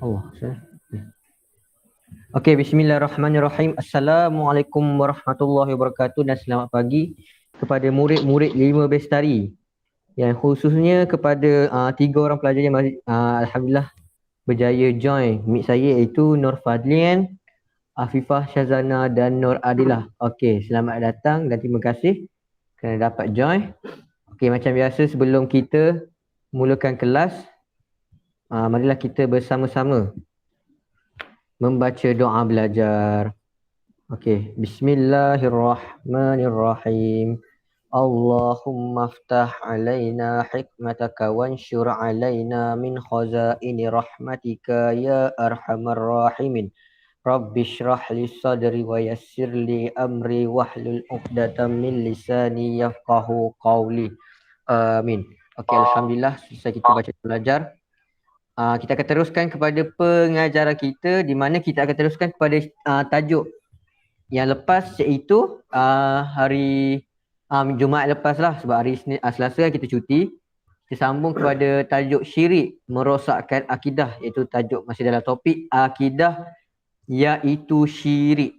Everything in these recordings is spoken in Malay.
Allah. Okey, bismillahirrahmanirrahim. Assalamualaikum warahmatullahi wabarakatuh dan selamat pagi kepada murid-murid 5 Bestari yang khususnya kepada tiga orang pelajar yang alhamdulillah berjaya join meet saya iaitu Nur Fadlian, Afifah Syazana dan Nur Adilah. Okey, selamat datang dan terima kasih kerana dapat join. Okey, macam biasa sebelum kita mulakan kelas, marilah kita bersama-sama membaca doa belajar. Okey, bismillahirrahmanirrahim. Allahumma aftah alaina hikmataka wanshur alaina min khazaini rahmatika ya arhamar rahimin. Rabbi shrah li sadri wa yassir li amri wahlul 'uqdatam min lisani yafqahu qawli. Amin. Okey, alhamdulillah selesai kita baca belajar. Kita akan teruskan kepada pengajaran kita di mana kita akan teruskan kepada tajuk yang lepas iaitu hari Jumaat lepas lah sebab hari Selasa kan kita cuti. Kita sambung kepada tajuk syirik merosakkan akidah iaitu tajuk masih dalam topik akidah iaitu syirik.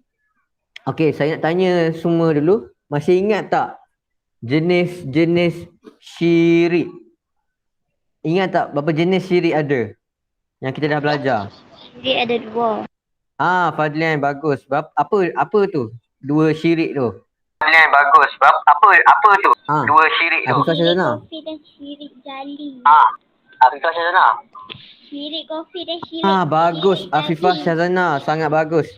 Okey, saya nak tanya semua dulu, masih ingat tak jenis-jenis syirik? Ingat tak berapa jenis syirik ada yang kita dah belajar? Syirik ada 2. Fadlian bagus. Apa tu? Dua syirik tu. Fadlian bagus. Apa tu? Dua syirik tu. Afifah Syirik Syazana. kopi dan syirik jali. Afifah Syazana. Syirik kopi dan syirik. Bagus syirik Afifah jali. Syazana, sangat bagus.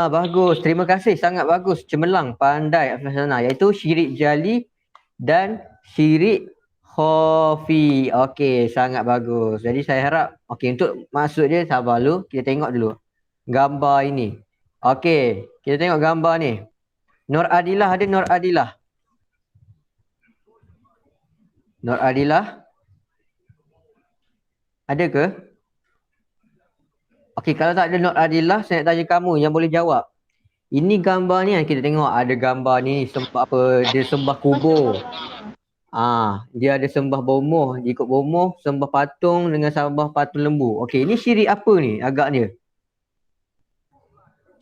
Bagus. Terima kasih, sangat bagus. Cemerlang, pandai Afifah Syazana, iaitu syirik jali dan syirik khafi. Okey, sangat bagus. Jadi saya harap, okey, untuk maksud dia sabar dulu, kita tengok dulu gambar ini. Okey, kita tengok gambar ni. Nur Adilah ada Nur Adilah? Nur Adilah? Ada ke? Okey, kalau tak ada Nur Adilah, saya nak tanya kamu yang boleh jawab. Ini gambar ni yang kita tengok, ada gambar ni sembah apa? Dia sembah kubur. Dia ada sembah bomoh, ikut bomoh, sembah patung dengan sembah patung lembu. Okey, ini syirik apa ni agaknya?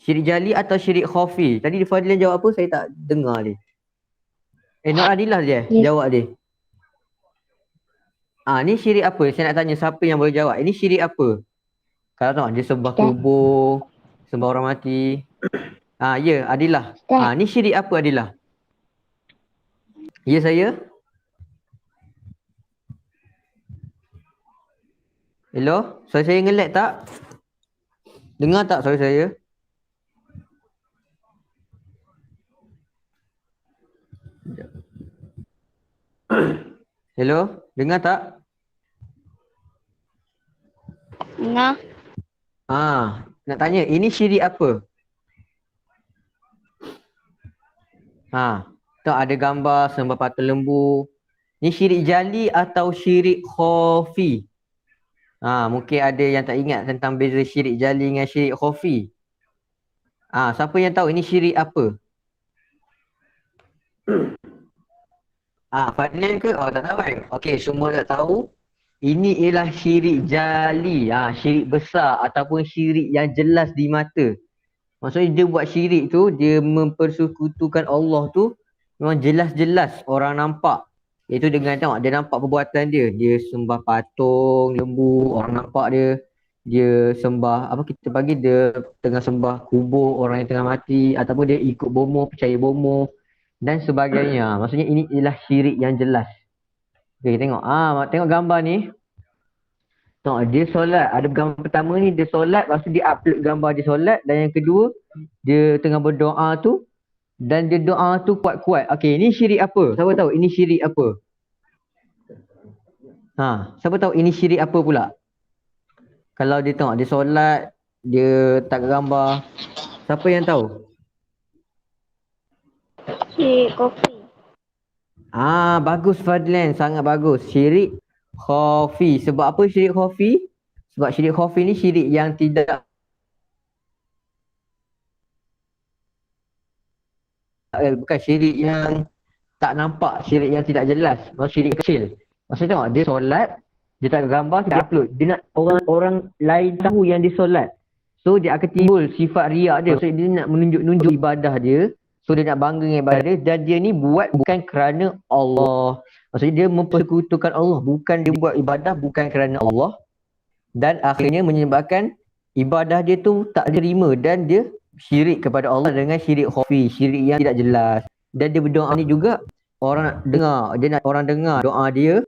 Syirik jali atau syirik khafi? Tadi Fadlian jawab apa? Saya tak dengar dia. Nur Adilah dia jawab dia. Ni syirik apa? Saya nak tanya siapa yang boleh jawab. Ini syirik apa? Kalau tahu dia sembah kubur, sembah orang mati. Ya, Adilah. Ni syirik apa Adilah? Ya saya? Hello? Suara saya nge-lag tak? Dengar tak suara saya? Hello? Dengar tak? Dengar. Nak tanya, ini syirik apa? Tak ada gambar sembah patung lembu. Ni syirik jali atau syirik khafi? Mungkin ada yang tak ingat tentang beza syirik jali dengan syirik khafi. Siapa yang tahu ini syirik apa? Fadlian ke? Tak tahu kan? Okey, semua tak tahu. Ini ialah syirik jali, syirik besar ataupun syirik yang jelas di mata. Maksudnya dia buat syirik tu, dia mempersekutukan Allah tu memang jelas-jelas orang nampak. Iaitu dengan tengok, dia nampak perbuatan dia. Dia sembah patung, lembu, orang nampak dia. Dia sembah, apa kita panggil, dia tengah sembah kubur orang yang tengah mati. Ataupun dia ikut bomoh, percaya bomoh dan sebagainya. Maksudnya ini ialah syirik yang jelas. Okay, tengok. Tengok gambar ni. Tengok, dia solat. Ada gambar pertama ni, dia solat. Lepas tu dia upload gambar dia solat. Dan yang kedua, dia tengah berdoa tu. Dan dia doa tu kuat-kuat. Okey, ini syirik apa? Siapa tahu ini syirik apa? Siapa tahu ini syirik apa pula? Kalau dia tengok, dia solat. Dia tak gambar. Siapa yang tahu? Syirik kopi. Bagus Fadlan, sangat bagus. Syirik khafi. Sebab apa syirik khafi? Sebab syirik khafi ni syirik yang tidak bukan syirik yang tak nampak, syirik yang tidak jelas. Maksud syirik kecil. Maksudnya tengok, dia solat, Dia tak gambar, dia upload. Dia nak orang lain tahu yang dia solat. So dia akan timbul sifat riak dia. Maksudnya dia nak menunjuk-nunjuk ibadah dia. So dia nak bangga dengan ibadah dia. Dan dia ni buat bukan kerana Allah. Maksudnya dia mempersekutukan Allah. Bukan dia buat ibadah bukan kerana Allah. Dan akhirnya menyebabkan ibadah dia tu tak diterima. Dan dia syirik kepada Allah dengan syirik khafi. Syirik yang tidak jelas. Dan dia berdoa ni juga orang dengar. Dia nak orang dengar doa dia.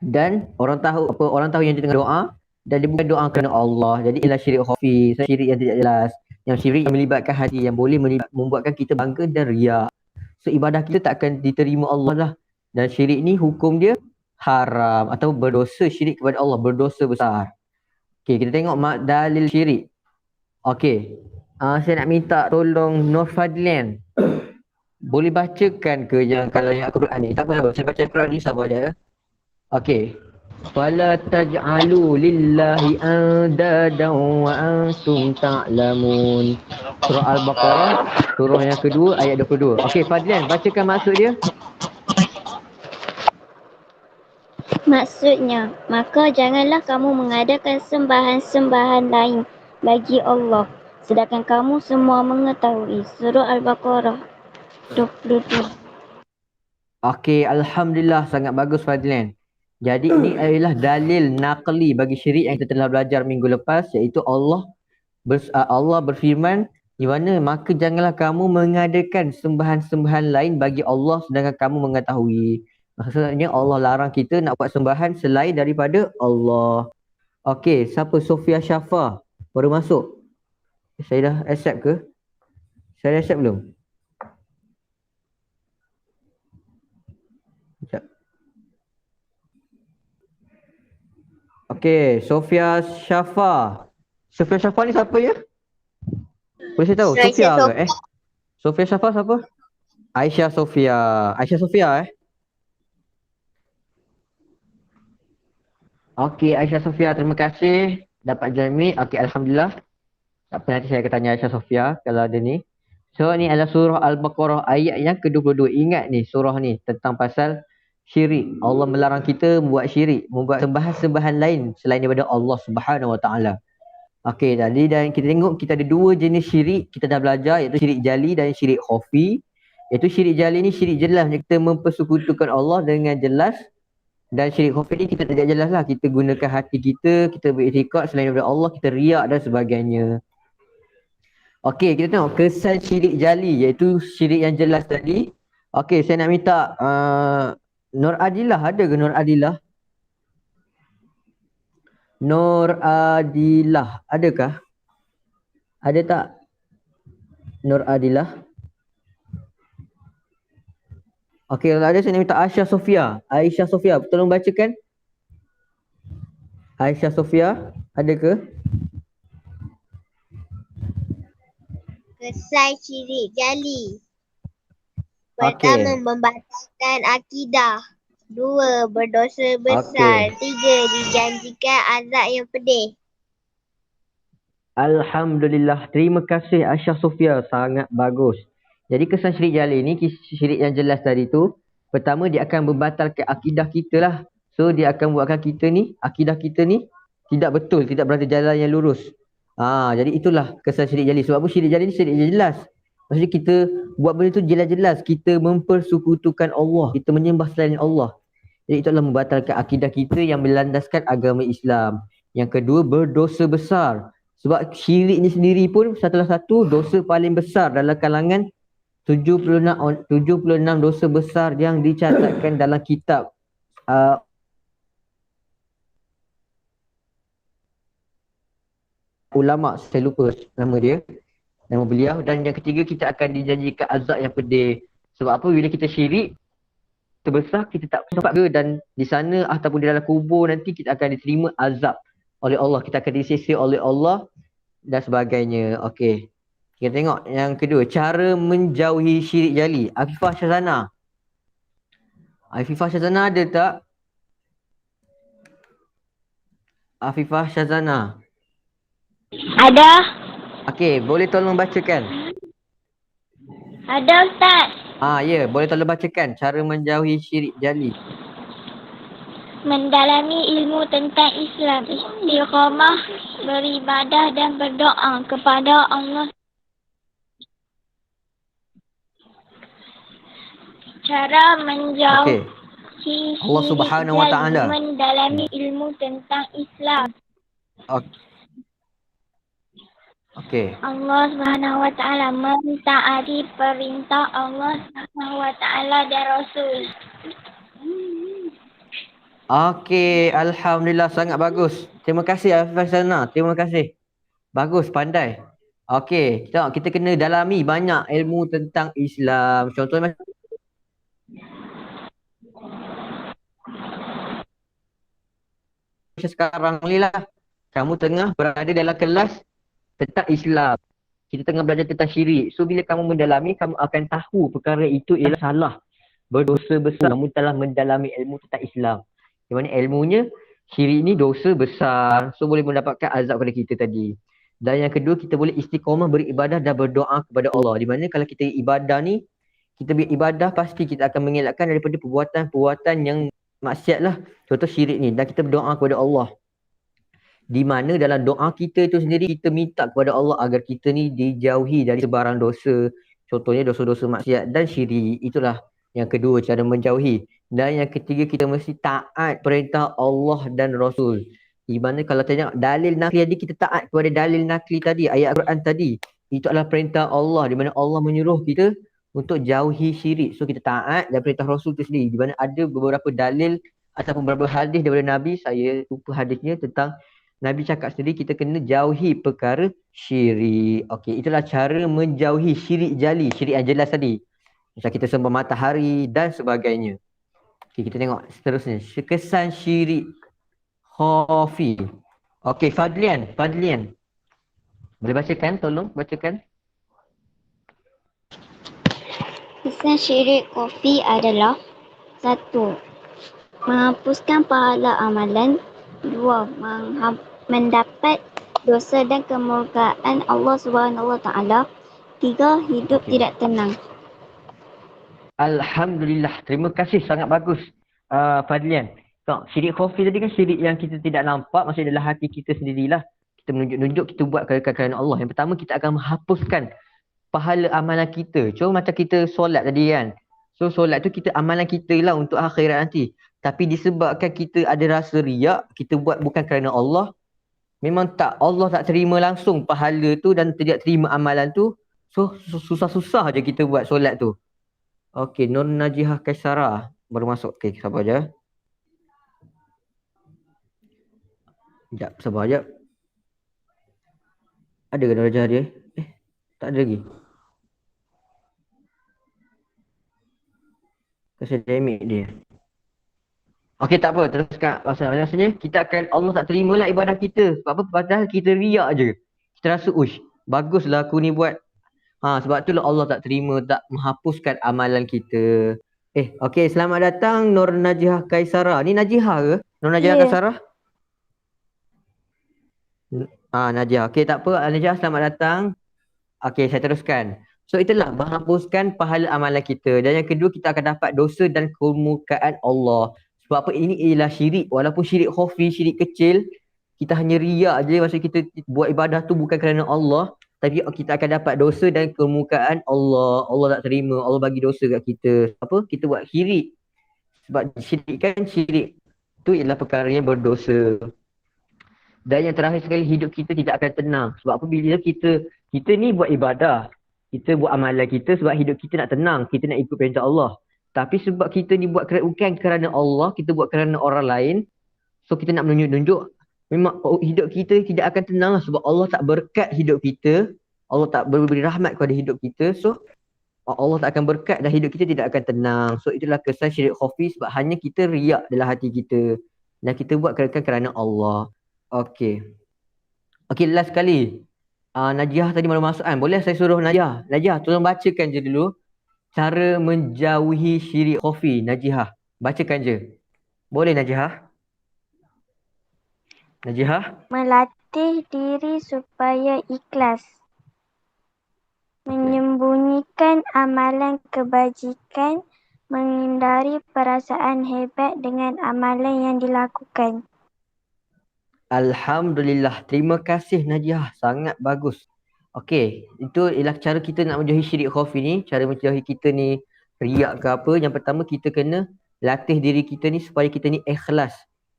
Dan orang tahu yang dia tengah doa. Dan dia bukan doa kerana Allah. Jadi ialah syirik khafi, syirik yang tidak jelas. Yang syirik yang melibatkan hati, yang boleh membuatkan kita bangga dan riak. So ibadah kita tak akan diterima Allah lah. Dan syirik ni hukum dia haram atau berdosa syirik kepada Allah, berdosa besar. Okey, kita tengok dalil syirik. Okey. Saya nak minta tolong Nur Fadlian. Boleh bacakan ke yang kalau yang Al-Quran ni? Tak apa, saya baca Al-Quran ni sabar je. Okey. Fala taj'alu lillahi andadan wa antum ta'lamun. Surah Al-Baqarah, surah yang kedua ayat 22. Okey, Fadlian, bacakan maksud dia. Maksudnya, maka janganlah kamu mengadakan sembahan-sembahan lain bagi Allah, sedangkan kamu semua mengetahui. Surah Al-Baqarah 22. Okey, Alhamdulillah, sangat bagus Fadlian. Jadi ini adalah dalil naqli bagi syirik yang kita telah belajar minggu lepas, iaitu Allah berfirman di mana maka janganlah kamu mengadakan sembahan-sembahan lain bagi Allah sedangkan kamu mengetahui. Maksudnya Allah larang kita nak buat sembahan selain daripada Allah. Okey, siapa? Sofia Syafa baru masuk. Saya dah accept ke? Saya dah accept belum? Sekejap. Okey, Sofia Syafa. Sofia Syafa ni siapa ya? Boleh saya tahu? Sofia ke? Sofia Syafa siapa? Aisyah Sofia. Aisyah Sofia Okey, Aisyah Sofia, terima kasih dapat join me. Okey, Alhamdulillah. Tak apa, nanti saya akan tanya Aisyah Sofia kalau ada ni. So, ni adalah surah Al-Baqarah ayat yang ke-22. Ingat ni, surah ni tentang pasal syirik. Allah melarang kita membuat syirik, membuat sembahan-sembahan lain selain daripada Allah Subhanahu Wa Taala. Okey, tadi dan kita tengok kita ada dua jenis syirik kita dah belajar, iaitu syirik jali dan syirik khafi. Iaitu syirik jali ni syirik jelas, kita mempersekutukan Allah dengan jelas. Dan syirik khafi ni kita tidak jelas lah. Kita gunakan hati kita, kita beriktikad selain daripada Allah, kita riak dan sebagainya. Okey, kita tengok kesan syirik jali, iaitu syirik yang jelas tadi. Okey, saya nak minta Nur Adilah, ada ke Nur Adilah? Nur Adilah, adakah? Ada tak? Nur Adilah. Okey, kalau ada saya nak minta Aisyah Sofia. Aisyah Sofia, tolong bacakan. Aisyah Sofia, ada ke? Kesan syirik jali. Pertama, membatalkan akidah. 2, berdosa besar. 3, dijanjikan azab yang pedih. Alhamdulillah. Terima kasih Aisyah Sofia. Sangat bagus. Jadi kesan syirik jali ni, syirik yang jelas tadi tu, pertama dia akan membatalkan akidah kita lah. So dia akan buatkan kita ni, akidah kita ni tidak betul, tidak berada jalan yang lurus. Jadi itulah kesan syirik jali. Sebab apa syirik jali ni syirik yang jelas. Maksudnya kita buat benda tu jelas-jelas. Kita mempersekutukan Allah. Kita menyembah selain Allah. Jadi itu adalah membatalkan akidah kita yang melandaskan agama Islam. Yang kedua, berdosa besar. Sebab syirik ni sendiri pun salah satu dosa paling besar dalam kalangan 76 dosa besar yang dicatatkan dalam kitab ulama, saya lupa nama dia, nama beliau. Dan yang ketiga, kita akan dijanjikan azab yang pedih. Sebab apa? Bila kita syirik terbesar, kita tak sempat ke, dan di sana ataupun di dalam kubur nanti kita akan diterima azab oleh Allah, kita akan disiksa oleh Allah dan sebagainya. Okey, kita tengok yang kedua, cara menjauhi syirik jali. Afifah Syazana. Afifah Syazana ada tak? Afifah Syazana. Ada. Okey, boleh tolong bacakan? Ada Ustaz. Ya, boleh tolong bacakan cara menjauhi syirik jali. mendalami ilmu tentang Islam, istiqamah, beribadah dan berdoa kepada Allah. Cara menjauhi Allah Subhanahu Wa Taala mendalami ilmu tentang Islam. Allah Subhanahu Wa Taala, mentaati perintah Allah Subhanahu Wa Taala dan Rasul. Okey, alhamdulillah, sangat bagus. Terima kasih Afifah. Terima kasih. Bagus, pandai. Okey, kita kena dalami banyak ilmu tentang Islam. Contohnya macam sekarang ni lah. Kamu tengah berada dalam kelas tentang Islam. Kita tengah belajar tentang syirik. So, bila kamu mendalami, kamu akan tahu perkara itu ialah salah. Berdosa besar. Kamu telah mendalami ilmu tentang Islam. Di mana ilmunya, syirik ni dosa besar. So, boleh mendapatkan azab kepada kita tadi. Dan yang kedua, kita boleh istiqamah beribadah dan berdoa kepada Allah. Di mana kalau kita ibadah ni, kita beribadah pasti kita akan mengelakkan daripada perbuatan-perbuatan yang maksiat lah. Contoh syirik ni. Dan kita berdoa kepada Allah. Di mana dalam doa kita itu sendiri, kita minta kepada Allah agar kita ni dijauhi dari sebarang dosa. Contohnya dosa-dosa maksiat dan syirik. Itulah yang kedua, cara menjauhi. Dan yang ketiga, kita mesti taat perintah Allah dan Rasul. Di mana kalau tengok dalil nakli tadi, kita taat kepada dalil nakli tadi, ayat Al-Quran tadi. Itu adalah perintah Allah, di mana Allah menyuruh kita untuk jauhi syirik. So kita taat dan perintah Rasul itu sendiri. Di mana ada beberapa dalil ataupun beberapa hadis daripada Nabi, saya lupa hadisnya, tentang Nabi cakap sendiri kita kena jauhi perkara syirik. Okey, itulah cara menjauhi syirik jali, syirik yang jelas tadi. Macam kita sembah matahari dan sebagainya. Okey, kita tengok seterusnya. Kesan syirik khafi. Okey, Fadlian. Boleh bacakan? Tolong bacakan. Kesan syirik khafi adalah 1. Menghapuskan pahala amalan. 2. Mendapat dosa dan kemurkaan Allah Subhanahu Wa Taala. 3. Hidup tidak tenang. Alhamdulillah. Terima kasih, sangat bagus Fadlian. Syirik khafi tadi kan syirik yang kita tidak nampak, maksudnya dalam hati kita sendirilah. Kita menunjuk-nunjuk, kita buat kerana Allah. Yang pertama, kita akan menghapuskan pahala amalan kita. Cuma macam kita solat tadi kan. So solat tu kita amalan kita lah untuk akhirat nanti. Tapi disebabkan kita ada rasa riak, kita buat bukan kerana Allah, memang Allah tak terima langsung pahala tu dan tidak terima amalan tu. So susah-susah je kita buat solat tu. Okey, Nur Najihah Kaisara baru masuk. Okey, sabar je. Sekejap, sabar je. Ada ke Nur Najihah dia? Tak ada lagi. Kasi damage dia. Okey, tak apa, teruskan. Maksudnya kita akan, Allah tak terimalah ibadah kita. Sebab apa? Padahal kita riak je. Kita rasa, baguslah aku ni buat. Sebab itulah Allah tak terima, tak menghapuskan amalan kita. Okey, selamat datang Nur Najihah Kaisara. Ni Najihah ke? Nur Najihah Kaisara? Najihah. Okey, tak apa. Najihah, selamat datang. Okey, saya teruskan. So itulah menghapuskan pahala amalan kita. Dan yang kedua, kita akan dapat dosa dan kemurkaan Allah. Sebab apa? Ini ialah syirik. Walaupun syirik khafi, syirik kecil, kita hanya riak je. Maksudnya kita buat ibadah tu bukan kerana Allah, tapi kita akan dapat dosa dan kemurkaan Allah. Allah tak terima. Allah bagi dosa kat kita. Apa? Kita buat syirik. Sebab syirik tu ialah perkara yang berdosa. Dan yang terakhir sekali, hidup kita tidak akan tenang. Sebab apa? Bila kita ni buat ibadah, kita buat amalan kita sebab hidup kita nak tenang. Kita nak ikut perintah Allah. Tapi sebab kita ni buat bukan kerana Allah, kita buat kerana orang lain. So kita nak menunjuk-nunjuk, memang hidup kita tidak akan tenang lah. Sebab Allah tak berkat hidup kita. Allah tak beri rahmat kepada hidup kita. So Allah tak akan berkat dan hidup kita tidak akan tenang. So itulah kesan syirik khafi, sebab hanya kita riak dalam hati kita. Dan kita buat kerana Allah. Okey, last sekali. Najihah tadi malu masuk kan. Boleh saya suruh Najihah? Najihah, tolong bacakan je dulu cara menjauhi syirik khafi. Najihah, bacakan je. Boleh Najihah? Melatih diri supaya ikhlas. Menyembunyikan amalan kebajikan menghindari perasaan hebat dengan amalan yang dilakukan. Alhamdulillah. Terima kasih Najiah. Sangat bagus. Okey, itu ialah cara kita nak menjauhi syirik khafi ni. Cara menjauhi kita ni riak ke apa. Yang pertama kita kena latih diri kita ni supaya kita ni ikhlas.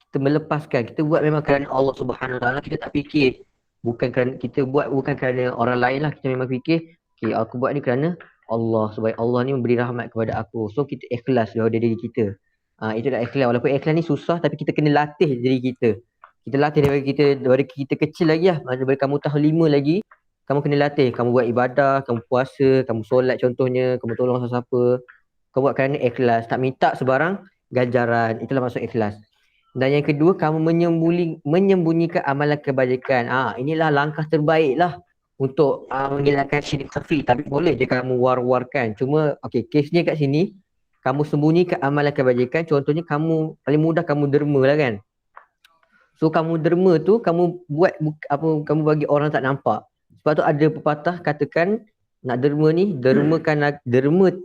Kita melepaskan. Kita buat memang kerana Allah Subhanahu Wa Taala. Kita tak fikir. Bukan kerana orang lain lah. Kita memang fikir, okay, aku buat ni kerana Allah. Supaya Allah ni memberi rahmat kepada aku. So kita ikhlas daripada diri kita. Itu dah ikhlas. Walaupun ikhlas ni susah tapi kita kena latih diri kita. Kita latih daripada kita kecil lagi lah. Daripada kamu tahun 5 lagi, kamu kena latih. Kamu buat ibadah, kamu puasa, kamu solat contohnya, kamu tolong sesiapa. Kamu buat kerana ikhlas. Tak minta sebarang ganjaran. Itulah maksud ikhlas. Dan yang kedua, kamu menyembunyikan amalan kebajikan. Inilah langkah terbaik lah untuk menghilangkan syirik khafi. Tapi boleh je kamu war-warkan. Cuma, okey, kesnya kat sini, kamu sembunyikan amalan kebajikan. Contohnya, kamu paling mudah kamu derma lah kan. So kamu derma tu kamu buat kamu bagi orang tak nampak. Sebab tu ada pepatah katakan nak derma ni derma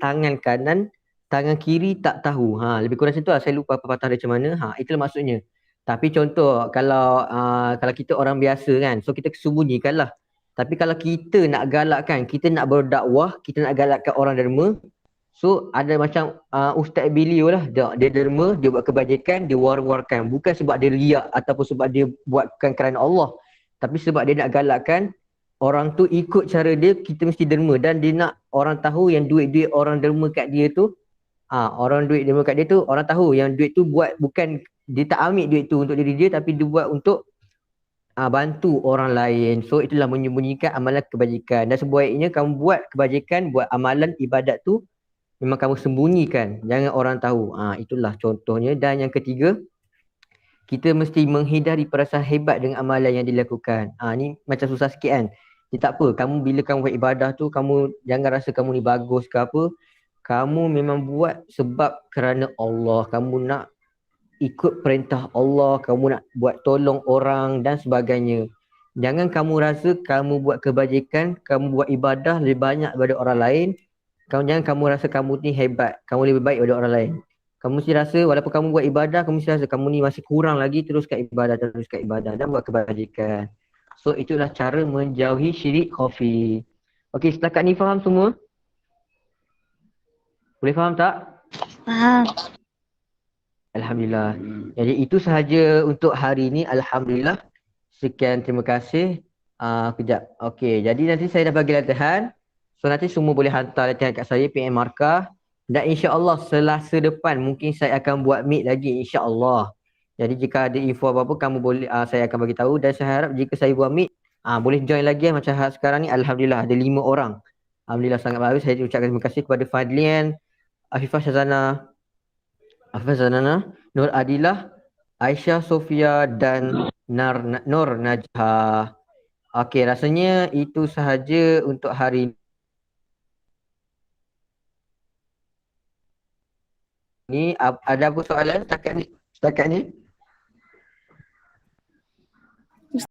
tangan kanan, tangan kiri tak tahu. Lebih kurang macam tu lah. Saya lupa pepatah dia macam mana. Itulah maksudnya. Tapi contoh kalau kita orang biasa kan, so kita sembunyikan lah. Tapi kalau kita nak galakkan, kita nak berdakwah, kita nak galakkan orang derma, so ada macam Ustaz Billy lah, dia derma, dia buat kebajikan, dia war-warkan. Bukan sebab dia riak ataupun sebab dia buatkan kerana Allah, tapi sebab dia nak galakkan orang tu ikut cara dia. Kita mesti derma dan dia nak orang tahu yang duit-duit orang derma kat dia tu, orang duit derma kat dia tu, orang tahu yang duit tu bukan dia tak ambil duit tu untuk diri dia, tapi dia buat untuk bantu orang lain. So itulah menyembunyikan amalan kebajikan. Dan sebaiknya kamu buat kebajikan, buat amalan ibadat tu memang kamu sembunyikan, jangan orang tahu. Itulah contohnya. Dan yang ketiga, kita mesti menghindari perasaan hebat dengan amalan yang dilakukan. Ni macam susah sikit kan. Tak apa, kamu bila kamu buat ibadah tu, kamu jangan rasa kamu ni bagus ke apa. Kamu memang buat sebab kerana Allah. Kamu nak ikut perintah Allah, kamu nak buat tolong orang dan sebagainya. Jangan kamu rasa kamu buat kebajikan, kamu buat ibadah lebih banyak daripada orang lain. Jangan kamu rasa kamu ni hebat, kamu lebih baik daripada orang lain. Kamu mesti rasa walaupun kamu buat ibadah, kamu mesti rasa kamu ni masih kurang lagi, teruskan ibadah dan buat kebajikan. So itulah cara menjauhi syirik khafi. Okey, setakat ni faham semua? Boleh faham tak? Faham. Alhamdulillah. Jadi itu sahaja untuk hari ini. Alhamdulillah. Sekian, terima kasih. Kejap. Okey, jadi nanti saya dah bagi latihan. So nanti semua boleh hantar latihan kat saya, PM markah. Dan insya-Allah Selasa depan mungkin saya akan buat meet lagi, insya-Allah. Jadi jika ada info apa-apa kamu boleh saya akan bagi tahu. Dan saya harap jika saya buat meet boleh join lagi macam sekarang ni. Alhamdulillah ada 5 orang. Alhamdulillah sangat bagus. Saya ucapkan terima kasih kepada Fadlian, Afifah Syazana, Nur Adilah, Aisyah Sofia dan Nur Najha. Okey, rasanya itu sahaja untuk hari ini. Ada apa soalan setakat ni?